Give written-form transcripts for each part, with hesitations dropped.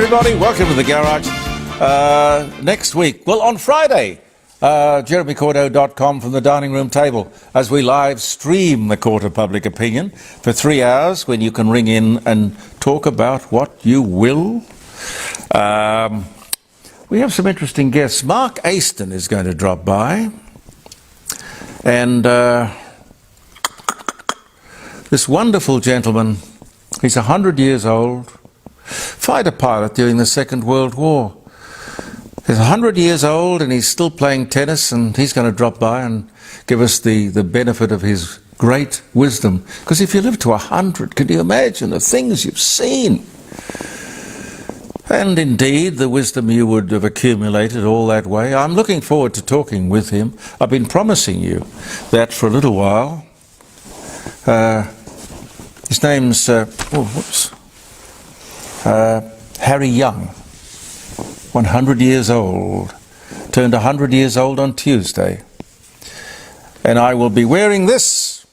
everybody. Welcome to the Garage. Next week, well, on Friday, jeremycordo.com from the dining room table as we live stream the Court of Public Opinion for 3 hours when you can ring in and talk about what you will. We have some interesting guests. Mark Aston is going to drop by. And this wonderful gentleman, he's 100 years old, fighter pilot during the Second World War. He's 100 years old and he's still playing tennis, and he's going to drop by and give us the benefit of his great wisdom. Because if you live to 100, can you imagine the things you've seen? And indeed, the wisdom you would have accumulated all that way. I'm looking forward to talking with him. I've been promising you that for a little while. His name's Harry Young, 100 years old, turned 100 years old on Tuesday. And I will be wearing this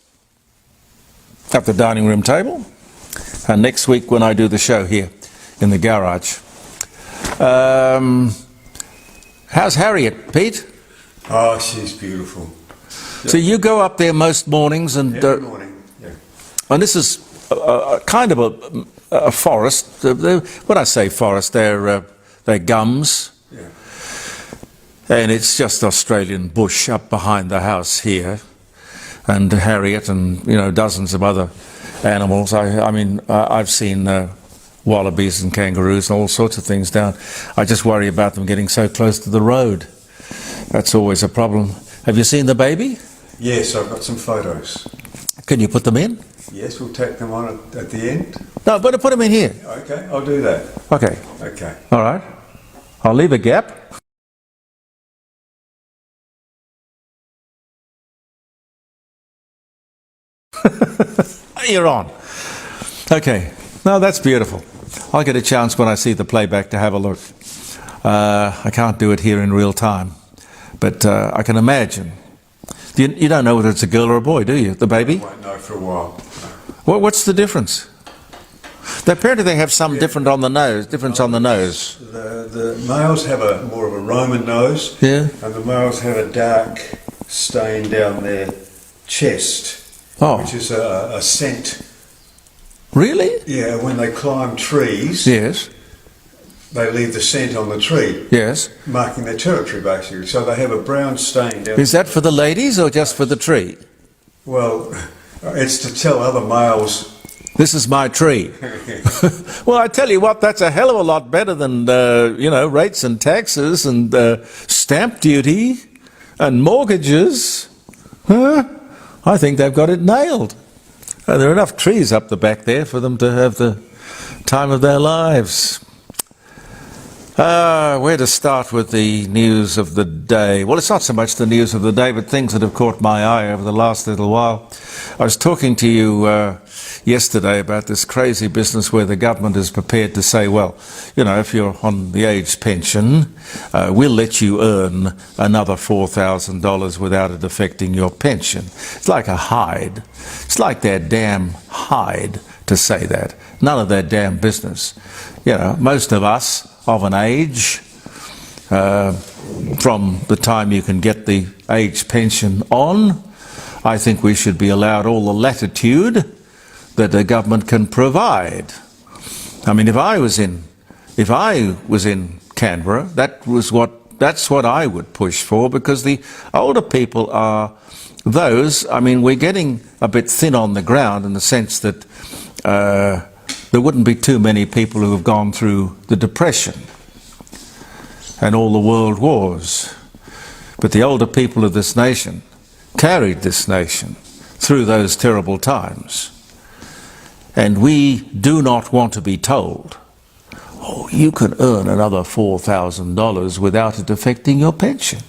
at the dining room table, and next week when I do the show here in the garage. How's Harriet, Pete? Oh, she's beautiful. So you go up there most mornings, and every morning, yeah. And this is kind of a forest. When I say forest, they're gums. Yeah. And it's just Australian bush up behind the house here, and Harriet, and dozens of other animals. I mean, I've seen wallabies and kangaroos and all sorts of things down. I just worry about them getting so close to the road. That's always a problem. Have you seen the baby? Yes, I've got some photos. Can you put them in? Yes, we'll take them on at the end. No, but put them in here. Okay, I'll do that. Okay. Okay. All right. I'll leave a gap. You're on. Okay. No, that's beautiful. I'll get a chance when I see the playback to have a look. I can't do it here in real time, but I can imagine. You don't know whether it's a girl or a boy, do you? The baby? I won't know for a while. What's the difference? Apparently they have some difference on the nose. The males have more of a Roman nose, yeah, and the males have a dark stain down their chest, which is a scent. Really? Yeah, when they climb trees, yes, they leave the scent on the tree, yes, marking their territory basically. So they have a brown stain down. Is that for the ladies or just for the tree? Well, it's to tell other males, this is my tree. Well, I tell you what, that's a hell of a lot better than, rates and taxes and stamp duty and mortgages. Huh? I think they've got it nailed. There are enough trees up the back there for them to have the time of their lives. Where to start with the news of the day? Well, it's not so much the news of the day, but things that have caught my eye over the last little while. I was talking to you yesterday about this crazy business where the government is prepared to say, well, if you're on the age pension, we'll let you earn another $4,000 without it affecting your pension. It's like a hide. It's like their damn hide to say that. None of their damn business. Most of us of an age, from the time you can get the age pension on, I think we should be allowed all the latitude that the government can provide. I mean, if I was in Canberra, that's what I would push for, because the older people are those. I mean, we're getting a bit thin on the ground in the sense that there wouldn't be too many people who have gone through the Depression and all the world wars. But the older people of this nation carried this nation through those terrible times. And we do not want to be told, oh, you can earn another $4,000 without it affecting your pension,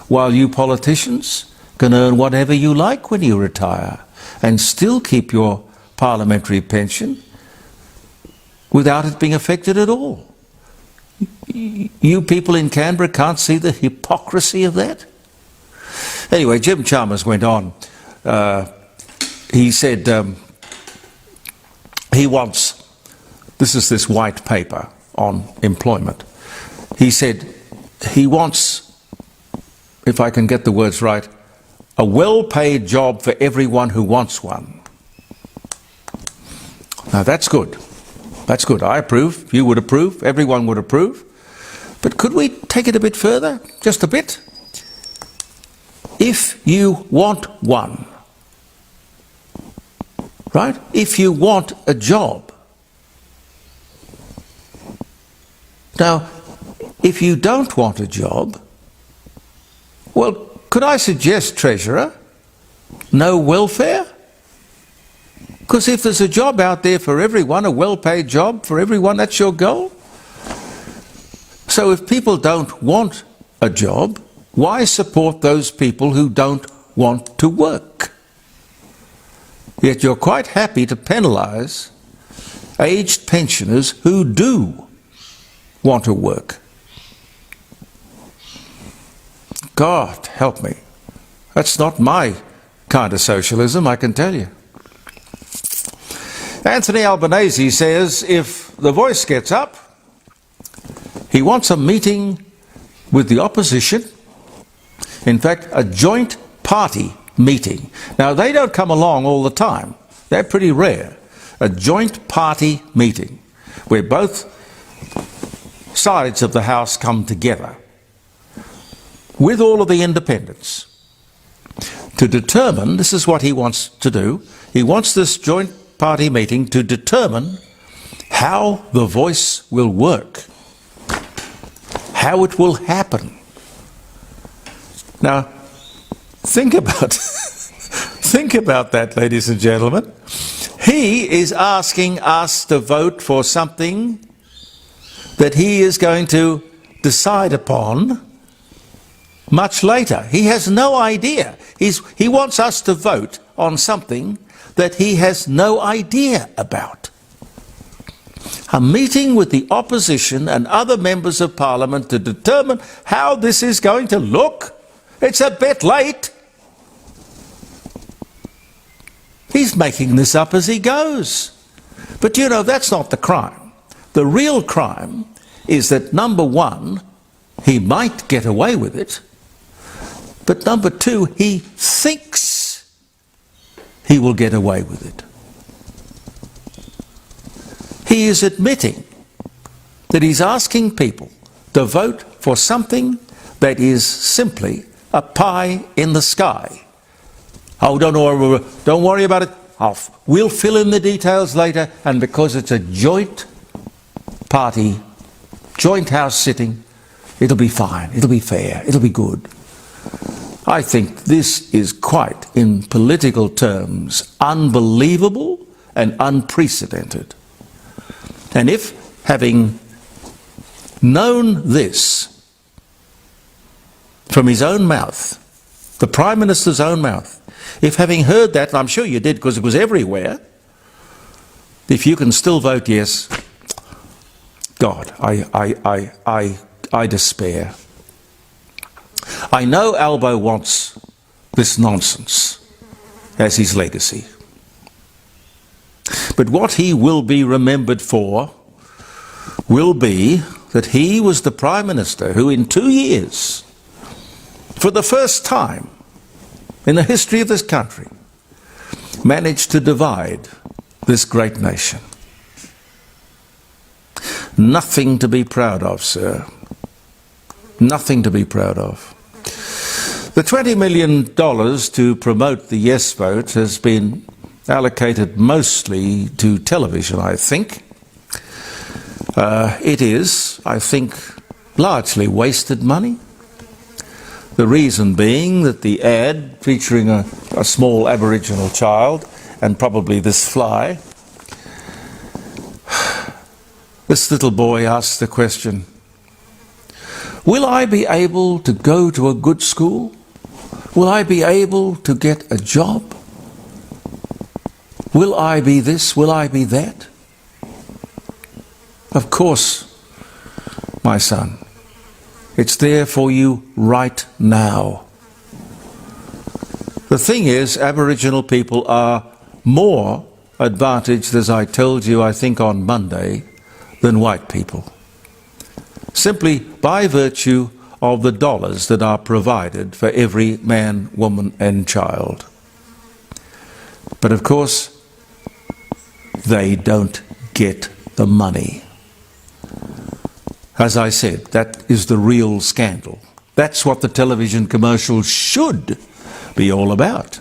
while you politicians can earn whatever you like when you retire and still keep your parliamentary pension without it being affected at all. You people in Canberra can't see the hypocrisy of that? Anyway, Jim Chalmers went on. He said he wants, this is this white paper on employment. He said he wants, if I can get the words right, a well-paid job for everyone who wants one. Now that's good. That's good. I approve. You would approve. Everyone would approve. But could we take it a bit further? Just a bit? If you want one, right? If you want a job. Now, if you don't want a job, well, could I suggest, Treasurer, no welfare? Because if there's a job out there for everyone, a well-paid job for everyone, that's your goal. So if people don't want a job, why support those people who don't want to work? Yet you're quite happy to penalise aged pensioners who do want to work. God help me. That's not my kind of socialism, I can tell you. Anthony Albanese says if the Voice gets up, he wants a meeting with the opposition, in fact, a joint party meeting. Now, they don't come along all the time. They're pretty rare. A joint party meeting where both sides of the House come together with all of the independents to determine, this is what he wants to do, he wants this joint party meeting to determine how the Voice will work, how it will happen. Now, think about that, ladies and gentlemen. He is asking us to vote for something that he is going to decide upon much later. He has no idea. He wants us to vote on something that he has no idea about. A meeting with the opposition and other members of Parliament to determine how this is going to look. It's a bit late. He's making this up as he goes. But you know, that's not the crime. The real crime is that, number one, he might get away with it, but number two, he thinks he will get away with it. He is admitting that he's asking people to vote for something that is simply a pie in the sky. Oh, don't worry about it. We'll fill in the details later, and because it's a joint party, joint house sitting, it'll be fine, it'll be fair, it'll be good. I think this is quite, in political terms, unbelievable and unprecedented. And if, having known this from his own mouth, the Prime Minister's own mouth, if having heard that, and I'm sure you did because it was everywhere, if you can still vote yes, God, I despair. I know Albo wants this nonsense as his legacy. But what he will be remembered for will be that he was the Prime Minister who in 2 years, for the first time in the history of this country, managed to divide this great nation. Nothing to be proud of, sir. Nothing to be proud of. The $20 million to promote the yes vote has been allocated mostly to television, I think. It is, I think, largely wasted money. The reason being that the ad featuring a small Aboriginal child and probably this fly, this little boy asks the question, will I be able to go to a good school? Will I be able to get a job? Will I be this? Will I be that? Of course, my son, it's there for you right now. The thing is, Aboriginal people are more advantaged, as I told you, I think, on Monday, than white people. simply by virtue of the dollars that are provided for every man, woman and child. But of course, they don't get the money. As I said, that is the real scandal. That's what the television commercials should be all about,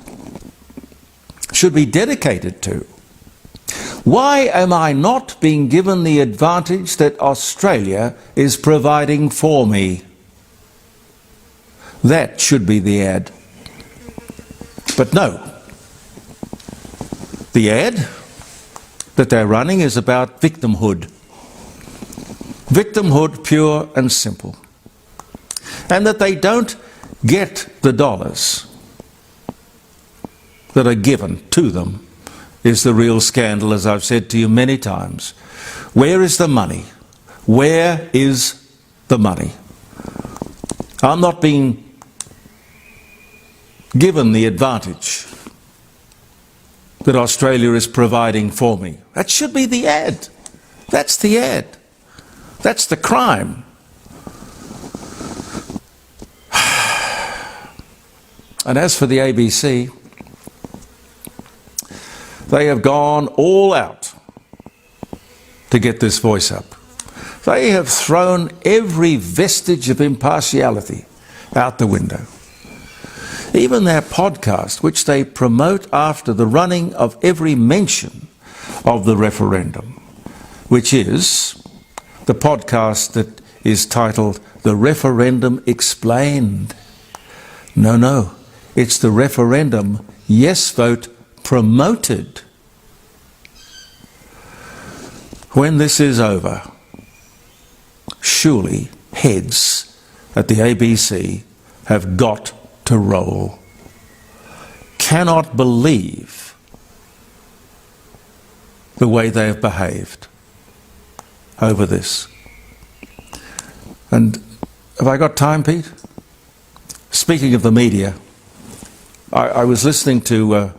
should be dedicated to. Why am I not being given the advantage that Australia is providing for me? That should be the ad. But no. The ad that they're running is about victimhood. Victimhood, pure and simple. And that they don't get the dollars that are given to them is the real scandal, as I've said to you many times. Where is the money? Where is the money? I'm not being given the advantage that Australia is providing for me. That should be the ad. That's the ad. That's the crime. And as for the ABC, they have gone all out to get this voice up. They have thrown every vestige of impartiality out the window. Even their podcast, which they promote after the running of every mention of the referendum, which is the podcast that is titled The Referendum Explained. No, it's the referendum yes vote promoted. When this is over, surely heads at the ABC have got to roll. Cannot believe the way they have behaved over this. And have I got time, Pete? Speaking of the media, I was listening to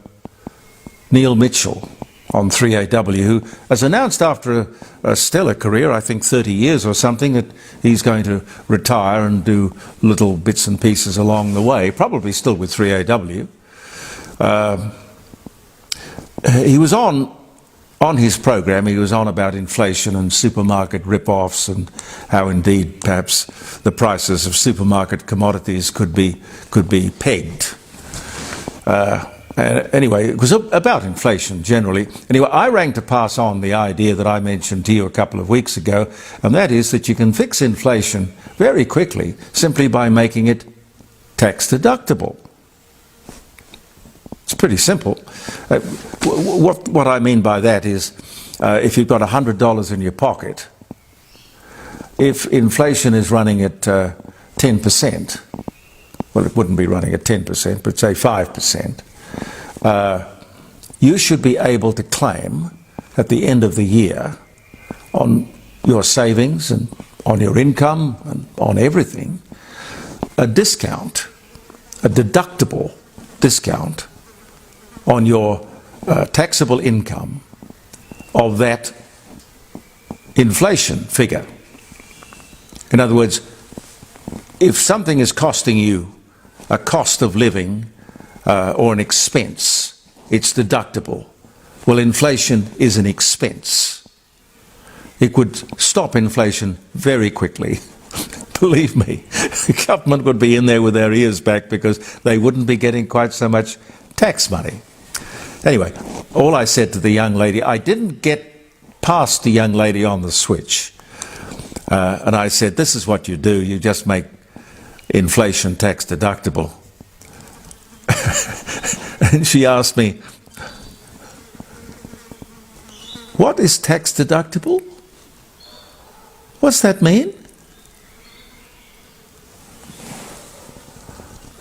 Neil Mitchell on 3AW, who has announced after a stellar career, I think 30 years or something, that he's going to retire and do little bits and pieces along the way, probably still with 3AW. He was on his program, he was on about inflation and supermarket rip-offs and how indeed perhaps the prices of supermarket commodities could be pegged. Anyway, it was about inflation generally. Anyway, I rang to pass on the idea that I mentioned to you a couple of weeks ago, and that is that you can fix inflation very quickly simply by making it tax deductible. It's pretty simple. What I mean by that is if you've got $100 in your pocket, if inflation is running at 10%, well, it wouldn't be running at 10%, but say 5%, you should be able to claim at the end of the year on your savings and on your income and on everything, a discount, a deductible discount on your taxable income of that inflation figure. In other words, if something is costing you a cost of living or an expense, it's deductible. Well, inflation is an expense. It would stop inflation very quickly. Believe me, the government would be in there with their ears back because they wouldn't be getting quite so much tax money. Anyway, all I said to the young lady, I didn't get past the young lady on the switch. And I said, this is what you do, you just make inflation tax deductible. And she asked me, what is tax deductible? What's that mean?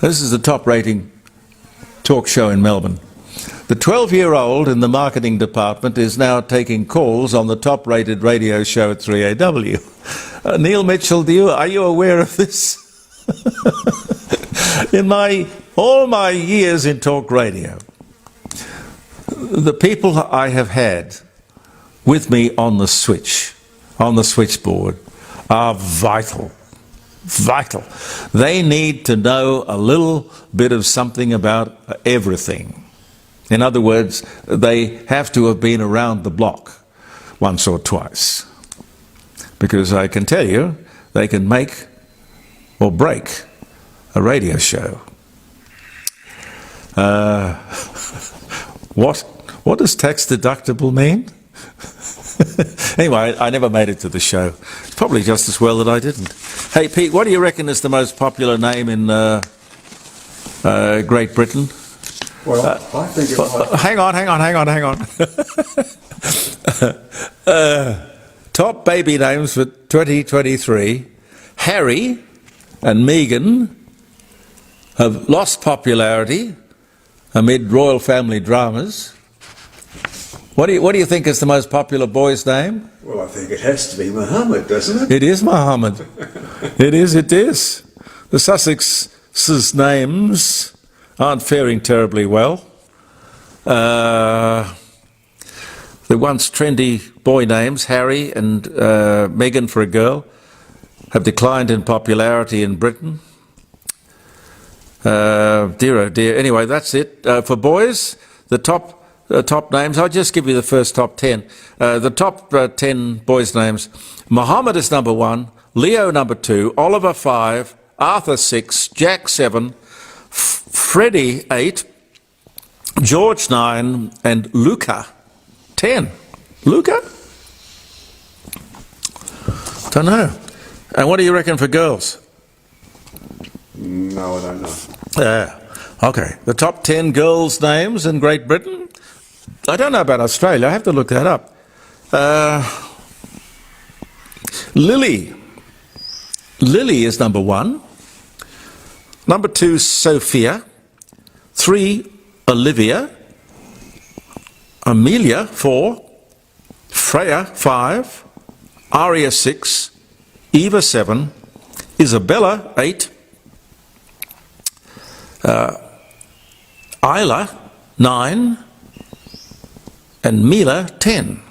This is the top rating talk show in Melbourne. The 12-year-old in the marketing department is now taking calls on the top-rated radio show at 3AW. Neil Mitchell, are you aware of this? In all my years in talk radio, the people I have had with me on the switchboard, are vital. Vital. They need to know a little bit of something about everything. In other words, they have to have been around the block once or twice. Because I can tell you, they can make or break a radio show. What does tax deductible mean? Anyway, I never made it to the show. It's probably just as well that I didn't. Hey, Pete, what do you reckon is the most popular name in Great Britain? Well, I think it might... Hang on. Top baby names for 2023. Harry and Meghan have lost popularity amid royal family dramas. What do you think is the most popular boy's name? Well, I think it has to be Muhammad, doesn't it? It is Muhammad. It is. The Sussex's names aren't faring terribly well. The once trendy boy names, Harry and Meghan for a girl, have declined in popularity in Britain. Dear oh dear. Anyway, that's it. For boys, the top names, I'll just give you the first top 10. The top 10 boys' names: Muhammad is number 1, Leo number 2, Oliver 5, Arthur 6, Jack 7, Freddie 8, George 9, and Luca 10. Luca? Don't know. And what do you reckon for girls? No, I don't know. Okay. The top 10 girls' names in Great Britain? I don't know about Australia. I have to look that up. Lily. Lily is number 1. Number 2, Sophia. 3, Olivia. Amelia, 4. Freya, 5. Aria, 6. Eva, 7. Isabella, 8. Isla, 9. And Mila, 10.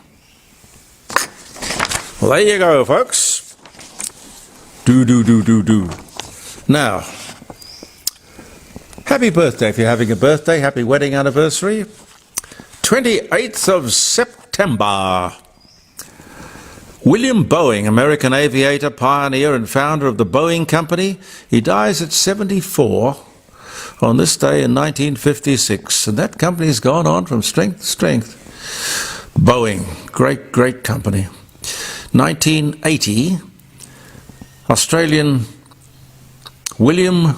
Well, there you go, folks. Do. Now, happy birthday if you're having a birthday. Happy wedding anniversary. 28th of September. William Boeing, American aviator, pioneer and founder of the Boeing Company. He dies at 74 on this day in 1956. And that company's gone on from strength to strength. Boeing, great company. 1980, Australian Williams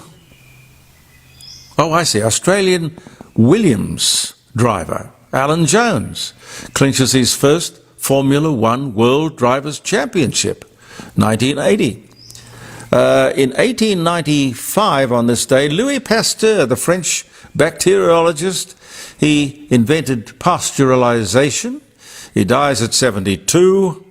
driver, Alan Jones, clinches his first Formula One World Drivers' Championship, 1980. In 1895, on this day, Louis Pasteur, the French bacteriologist, he invented pasteurization. He dies at 72.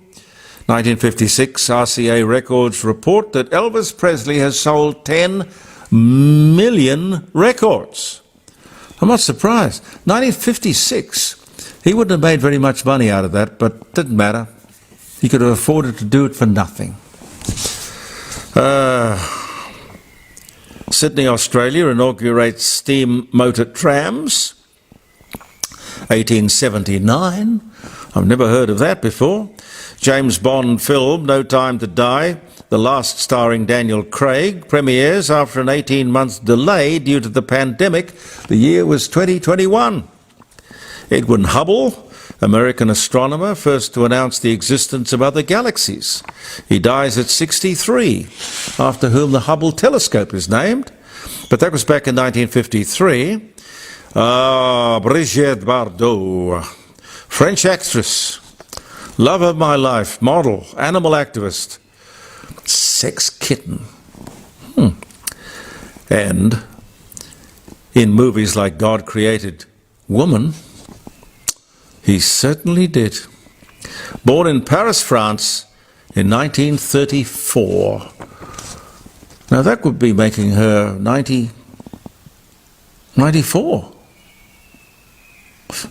1956, RCA Records report that Elvis Presley has sold 10 million records. I'm not surprised. 1956, he wouldn't have made very much money out of that, but it didn't matter. He could have afforded to do it for nothing. Sydney, Australia inaugurates steam motor trams. 1879. I've never heard of that before. James Bond film, No Time to Die, the last starring Daniel Craig, premieres after an 18-month delay due to the pandemic. The year was 2021. Edwin Hubble, American astronomer, first to announce the existence of other galaxies. He dies at 63, after whom the Hubble telescope is named. But that was back in 1953. Brigitte Bardot, French actress, love of my life, model, animal activist, sex kitten. And in movies like God Created Woman, he certainly did. Born in Paris, France in 1934. Now that would be making her 94.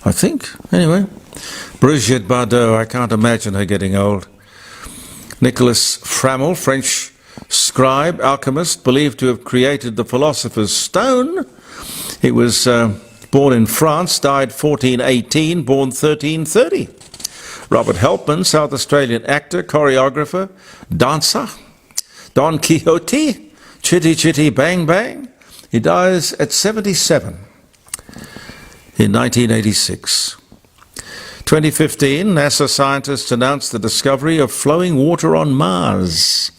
I think, anyway. Brigitte Bardot, I can't imagine her getting old. Nicholas Flamel, French scribe, alchemist, believed to have created the philosopher's stone. He was born in France, died 1418, born 1330. Robert Helpman, South Australian actor, choreographer, dancer. Don Quixote, Chitty Chitty Bang Bang. He dies at 77 in 1986. 2015, NASA scientists announced the discovery of flowing water on Mars.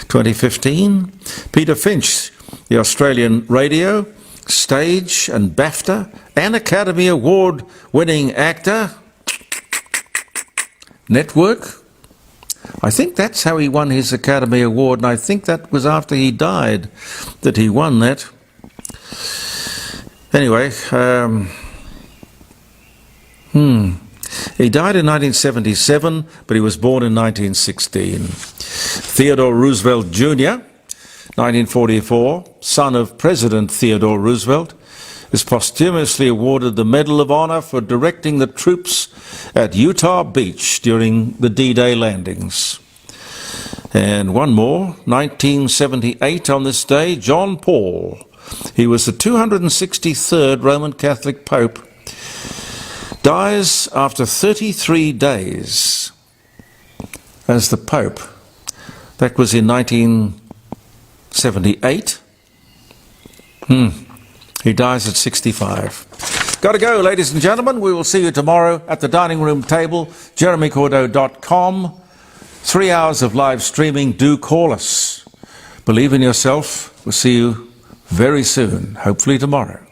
2015, Peter Finch, the Australian radio, stage and BAFTA and Academy Award winning actor. Network. I think that's how he won his Academy Award, and I think that was after he died that he won that. Anyway, he died in 1977, but he was born in 1916. Theodore Roosevelt Jr., 1944, son of President Theodore Roosevelt, is posthumously awarded the Medal of Honor for directing the troops at Utah Beach during the D-Day landings. And one more, 1978 on this day, John Paul. He was the 263rd Roman Catholic Pope. Dies after 33 days as the Pope. That was in 1978. He dies at 65. Got to go, ladies and gentlemen. We will see you tomorrow at the dining room table, jeremycordeaux.com. 3 hours of live streaming. Do call us. Believe in yourself. We'll see you very soon, hopefully tomorrow.